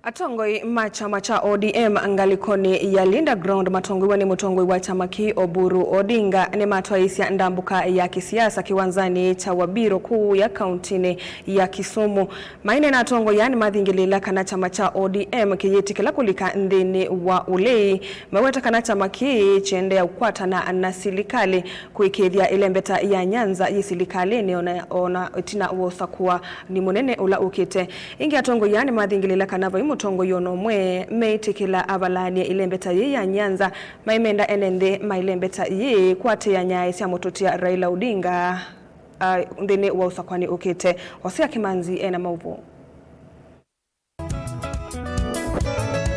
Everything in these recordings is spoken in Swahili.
Atongoi machama cha ODM angalikoni ya Linda Ground matongoi wani mutongoi wa chama ki Oburu Odinga ni matwaisia ndambuka ya kisiasa kiwanzani cha Wabiro kuu ya kauntini ya Kisumu. Maine na atongoi yani mathingilila kana chama cha ODM kiyitikila kulika ndini wa ulei maweta kana chama ki chende ya ukwata na silikali kuikithia ilembeta ya Nyanza yisilikali ni ona itina uosa kuwa ni munene ula ukite. Ingi atongoi yani mathingilila kana mutongo yono mwe meitikila abalani ilembeta ye ya Nyanza maimenda enende mailembeta ye kwate ya nyai sia mototia Raila Odinga ndene wa usakwani ukite wasia Kimanzi ena mauvu.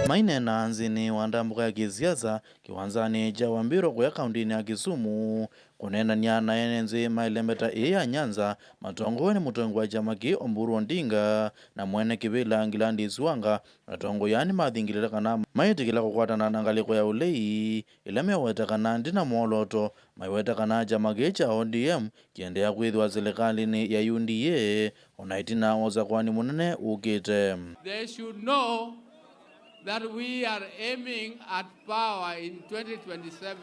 Maine na anzini wandambuka ya kisiasa kiwanzani cha Wabiro kwa kauntini ya Kisumu kunena nyana enenzi mailembeta ya Nyanza matongo ni mutongo wa chama ki Oburu Odinga na mwene kibila Ngilandi Swanga matongo yani mathingilila kana maitikila kukwatana na ngaliko ya ulei ilame wetakana ndina mwoloto maiwetakana chama ki cha ODM kiendea kwithwa serikali ya UDA onaitina ozakwani munene ukite. They should know that we are aiming at power in 2027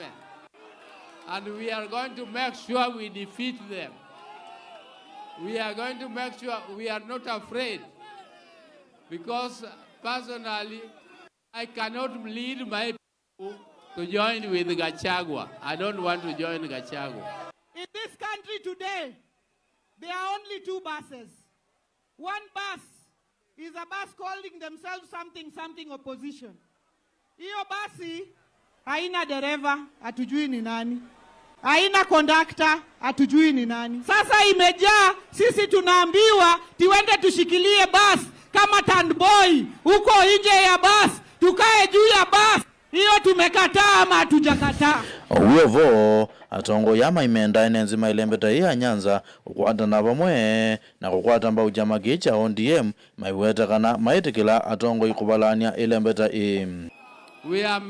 and we are going to make sure we defeat them. We are going to make sure we are not afraid, because personally I cannot lead my people to join with Gachagua. I don't want to join Gachagua. In this country today, there are only two buses. One bus is a bus calling themselves something opposition. Hiyo basi haina dereva, hatujui ni nani. Haina conductor, hatujui ni nani. Sasa imejaa, sisi tunaambiwa tuende tushikilie bus kama tandboy huko nje ya bus, tukae juu ya bus. Hiyo tumekataa ama hatujakataa? Uwevo atongo yama imenda enenzima ilembeta ya Nyanza ukwata na bamwe na kukwata mba uchama kicha ODM maiweta kana maitikila atongo ikubalania ilembeta We are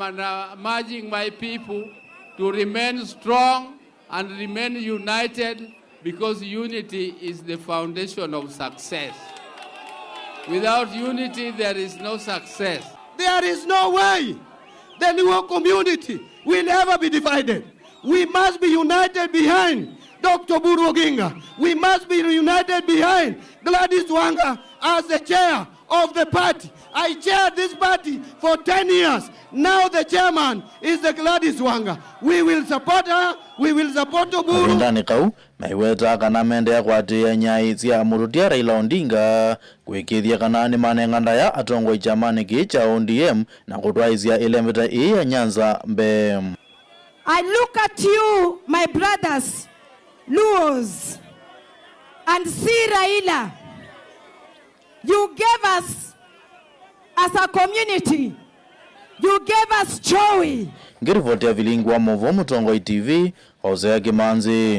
urging my people to remain strong and remain united, because unity is the foundation of success. Without unity there is no success. There is no way the Luo community will ever be divided. We must be united behind Dr. Oburu Odinga. We must be united behind Gladys Wanga as the chair of the party. I chaired this party for 10 years. Now the chairman is the Gladys Wanga. We will support her. We will support Oburu. Ndani kau maiweta kana mende ya kwati ya nyai sia murutia Raila Odinga kwikithia kana ni manenganda ya atongo ichamani kicha ODM na kutwaizia ilembeta ya Nyanza mbe. I look at you, my brothers, Luos, and see Raila. You gave us, as a community, you gave us joy. Ngirivotia vilingu wa Movo Mutongo TV, Hosea Kimanzi.